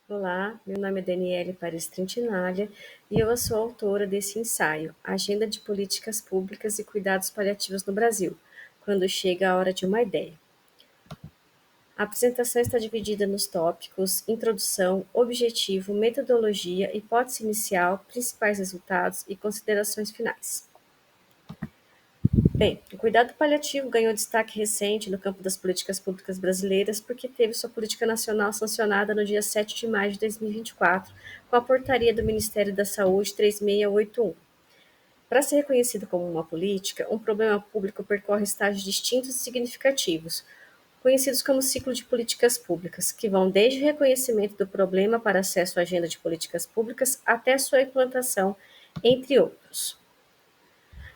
Olá, meu nome é Daniele Paris Trintinaglia e eu sou autora desse ensaio, Agenda de Políticas Públicas e Cuidados Paliativos no Brasil, quando chega a hora de uma ideia. A apresentação está dividida nos tópicos Introdução, Objetivo, Metodologia, Hipótese Inicial, Principais Resultados e Considerações Finais. Bem, o cuidado paliativo ganhou destaque recente no campo das políticas públicas brasileiras porque teve sua política nacional sancionada no dia 7 de maio de 2024, com a portaria do Ministério da Saúde 3681. Para ser reconhecido como uma política, um problema público percorre estágios distintos e significativos, conhecidos como ciclo de políticas públicas, que vão desde o reconhecimento do problema para acesso à agenda de políticas públicas até sua implantação, entre outros.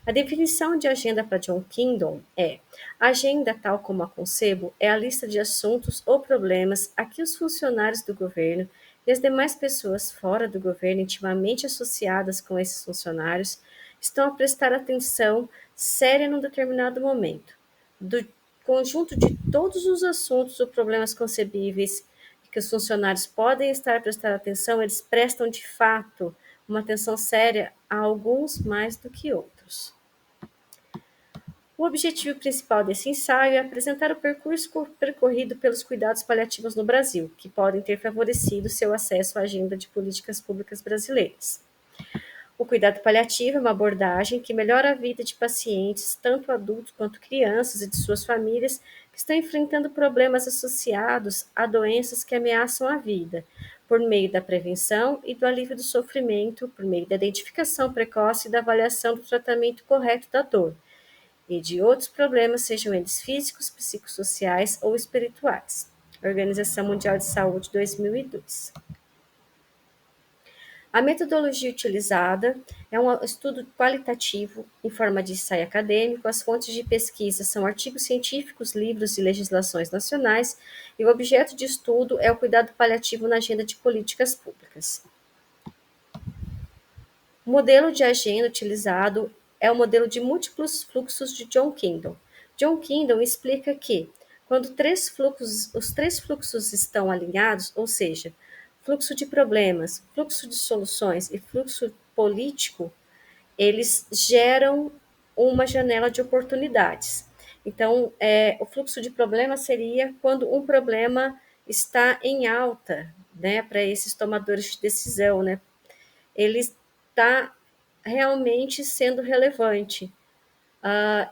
A definição de agenda para John Kingdom é: a agenda, tal como a concebo, é a lista de assuntos ou problemas a que os funcionários do governo e as demais pessoas fora do governo intimamente associadas com esses funcionários estão a prestar atenção séria num determinado momento. Do conjunto de todos os assuntos ou problemas concebíveis que os funcionários podem estar a prestar atenção, eles prestam de fato uma atenção séria a alguns mais do que outros. O objetivo principal desse ensaio é apresentar o percurso percorrido pelos cuidados paliativos no Brasil, que podem ter favorecido seu acesso à agenda de políticas públicas brasileiras. O cuidado paliativo é uma abordagem que melhora a vida de pacientes, tanto adultos quanto crianças e de suas famílias, que estão enfrentando problemas associados a doenças que ameaçam a vida, por meio da prevenção e do alívio do sofrimento, por meio da identificação precoce e da avaliação do tratamento correto da dor e de outros problemas, sejam eles físicos, psicossociais ou espirituais. Organização Mundial de Saúde 2002. A metodologia utilizada é um estudo qualitativo em forma de ensaio acadêmico. As fontes de pesquisa são artigos científicos, livros e legislações nacionais, e o objeto de estudo é o cuidado paliativo na agenda de políticas públicas. O modelo de agenda utilizado é o modelo de múltiplos fluxos de John Kingdom. John Kingdom explica que, quando os três fluxos estão alinhados, ou seja, fluxo de problemas, fluxo de soluções e fluxo político, eles geram uma janela de oportunidades. Então, o fluxo de problemas seria quando um problema está em alta, né, para esses tomadores de decisão, né, ele está realmente sendo relevante.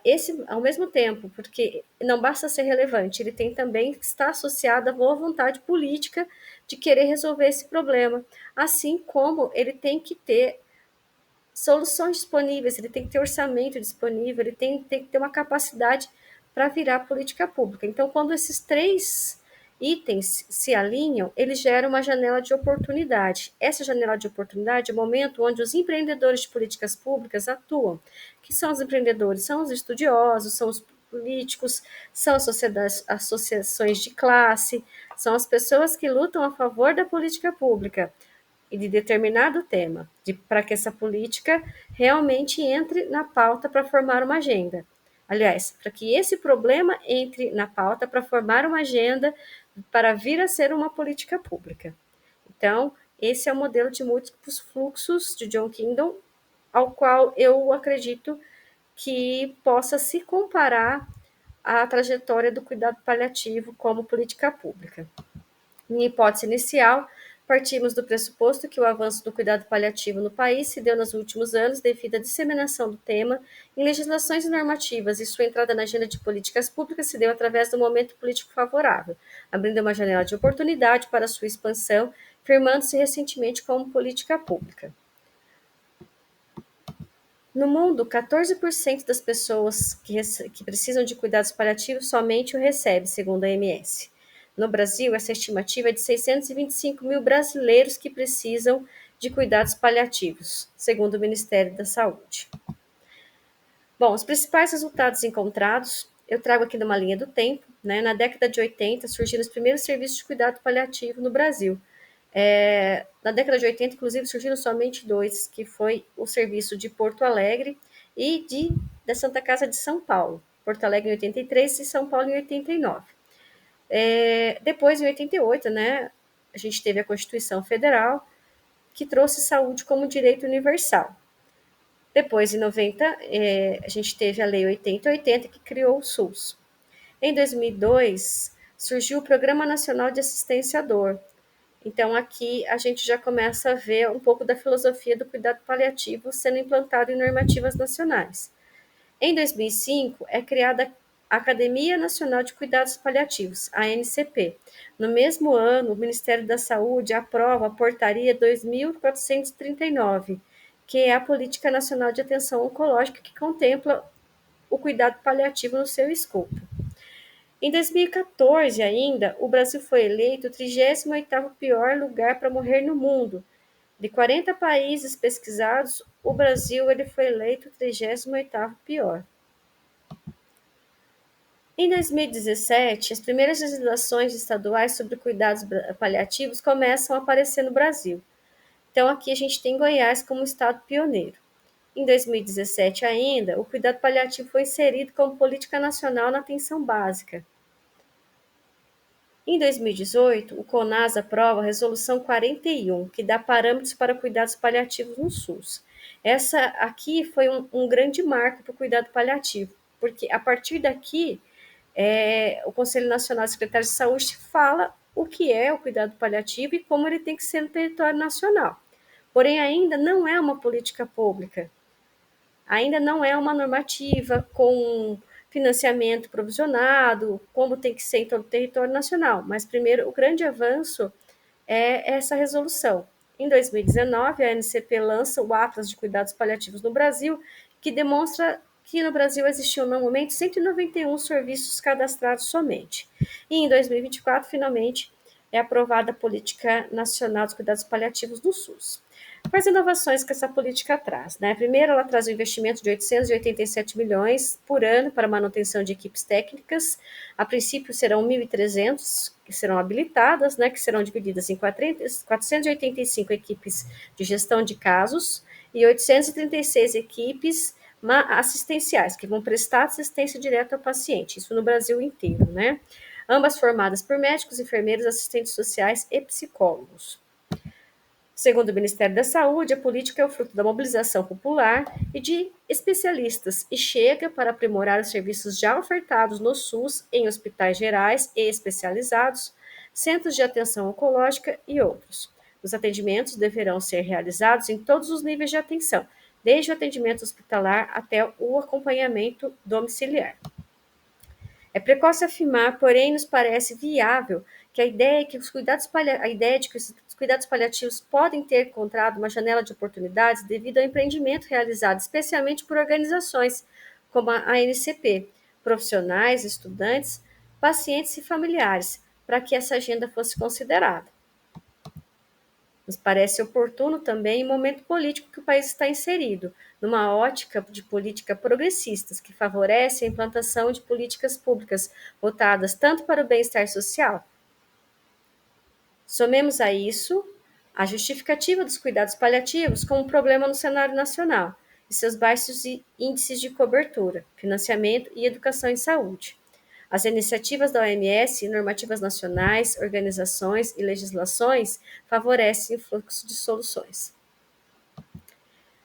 Esse, ao mesmo tempo, porque não basta ser relevante, ele tem também que estar associado à boa vontade política de querer resolver esse problema, assim como ele tem que ter soluções disponíveis, ele tem que ter orçamento disponível, ele tem que ter uma capacidade para virar política pública. Então, quando esses três itens se alinham, eles geram uma janela de oportunidade. Essa janela de oportunidade é o momento onde os empreendedores de políticas públicas atuam. Que são os empreendedores? São os estudiosos, são os políticos, são as associações de classe, são as pessoas que lutam a favor da política pública e de determinado tema, para que essa política realmente entre na pauta para formar uma agenda. Aliás, para que esse problema entre na pauta para formar uma agenda para vir a ser uma política pública. Então, esse é o modelo de múltiplos fluxos de John Kingdom, ao qual eu acredito que possa se comparar à trajetória do cuidado paliativo como política pública. Minha hipótese inicial, partimos do pressuposto que o avanço do cuidado paliativo no país se deu nos últimos anos devido à disseminação do tema em legislações e normativas, e sua entrada na agenda de políticas públicas se deu através do momento político favorável, abrindo uma janela de oportunidade para sua expansão, firmando-se recentemente como política pública. No mundo, 14% das pessoas que precisam de cuidados paliativos somente o recebe, segundo a OMS. No Brasil, essa estimativa é de 625 mil brasileiros que precisam de cuidados paliativos, segundo o Ministério da Saúde. Bom, os principais resultados encontrados, eu trago aqui numa linha do tempo, né? Na década de 80, surgiram os primeiros serviços de cuidado paliativo no Brasil. Na década de 80, inclusive, surgiram somente dois, que foi o serviço de Porto Alegre e da Santa Casa de São Paulo. Porto Alegre em 83 e São Paulo em 89. Depois, em 88, né, a gente teve a Constituição Federal, que trouxe saúde como direito universal. Depois, em 90, a gente teve a Lei 8080, que criou o SUS. Em 2002, surgiu o Programa Nacional de Assistência à Dor. Então, aqui a gente já começa a ver um pouco da filosofia do cuidado paliativo sendo implantado em normativas nacionais. Em 2005, é criada a Academia Nacional de Cuidados Paliativos, a ANCP. No mesmo ano, o Ministério da Saúde aprova a Portaria 2439, que é a Política Nacional de Atenção Oncológica, que contempla o cuidado paliativo no seu escopo. Em 2014 ainda, o Brasil foi eleito o 38º pior lugar para morrer no mundo. De 40 países pesquisados, o Brasil ele foi eleito o 38º pior. Em 2017, as primeiras legislações estaduais sobre cuidados paliativos começam a aparecer no Brasil. Então, aqui a gente tem Goiás como estado pioneiro. Em 2017 ainda, o cuidado paliativo foi inserido como política nacional na atenção básica. Em 2018, o CONAS aprova a Resolução 41, que dá parâmetros para cuidados paliativos no SUS. Essa aqui foi um grande marco para o cuidado paliativo, porque a partir daqui, o Conselho Nacional de Secretários de Saúde fala o que é o cuidado paliativo e como ele tem que ser no território nacional. Porém, ainda não é uma política pública, ainda não é uma normativa com financiamento provisionado, como tem que ser em todo o território nacional. Mas, primeiro, o grande avanço é essa resolução. Em 2019, a ANCP lança o Atlas de Cuidados Paliativos no Brasil, que demonstra que no Brasil existiam, no momento, 191 serviços cadastrados somente. E em 2024, finalmente, é aprovada a Política Nacional dos Cuidados Paliativos no SUS. Quais inovações que essa política traz? Né? Primeiro, ela traz um investimento de 887 milhões por ano para manutenção de equipes técnicas. A princípio, serão 1.300 que serão habilitadas, né, que serão divididas em 485 equipes de gestão de casos e 836 equipes assistenciais, que vão prestar assistência direta ao paciente, isso no Brasil inteiro, né? Ambas formadas por médicos, enfermeiros, assistentes sociais e psicólogos. Segundo o Ministério da Saúde, a política é o fruto da mobilização popular e de especialistas e chega para aprimorar os serviços já ofertados no SUS em hospitais gerais e especializados, centros de atenção oncológica e outros. Os atendimentos deverão ser realizados em todos os níveis de atenção, desde o atendimento hospitalar até o acompanhamento domiciliar. É precoce afirmar, porém nos parece viável que a ideia de que os cuidados paliativos podem ter encontrado uma janela de oportunidades devido ao empreendimento realizado especialmente por organizações como a ANCP, profissionais, estudantes, pacientes e familiares, para que essa agenda fosse considerada. Nos parece oportuno também o momento político que o país está inserido, numa ótica de política progressistas, que favorece a implantação de políticas públicas voltadas tanto para o bem-estar social. Somemos a isso a justificativa dos cuidados paliativos como um problema no cenário nacional e seus baixos índices de cobertura, financiamento e educação em saúde. As iniciativas da OMS, normativas nacionais, organizações e legislações favorecem o fluxo de soluções.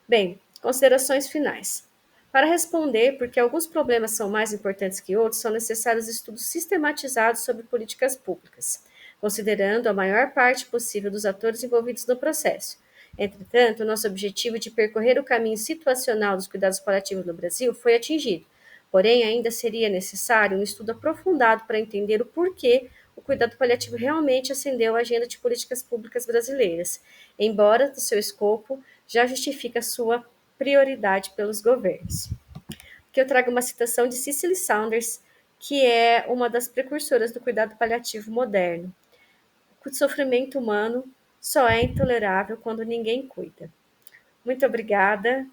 Bem, considerações finais. Para responder por que alguns problemas são mais importantes que outros, são necessários estudos sistematizados sobre políticas públicas, considerando a maior parte possível dos atores envolvidos no processo. Entretanto, o nosso objetivo de percorrer o caminho situacional dos cuidados paliativos no Brasil foi atingido. Porém, ainda seria necessário um estudo aprofundado para entender o porquê o cuidado paliativo realmente ascendeu à agenda de políticas públicas brasileiras, embora do seu escopo já justifique a sua prioridade pelos governos. Aqui eu trago uma citação de Cicely Saunders, que é uma das precursoras do cuidado paliativo moderno. O sofrimento humano só é intolerável quando ninguém cuida. Muito obrigada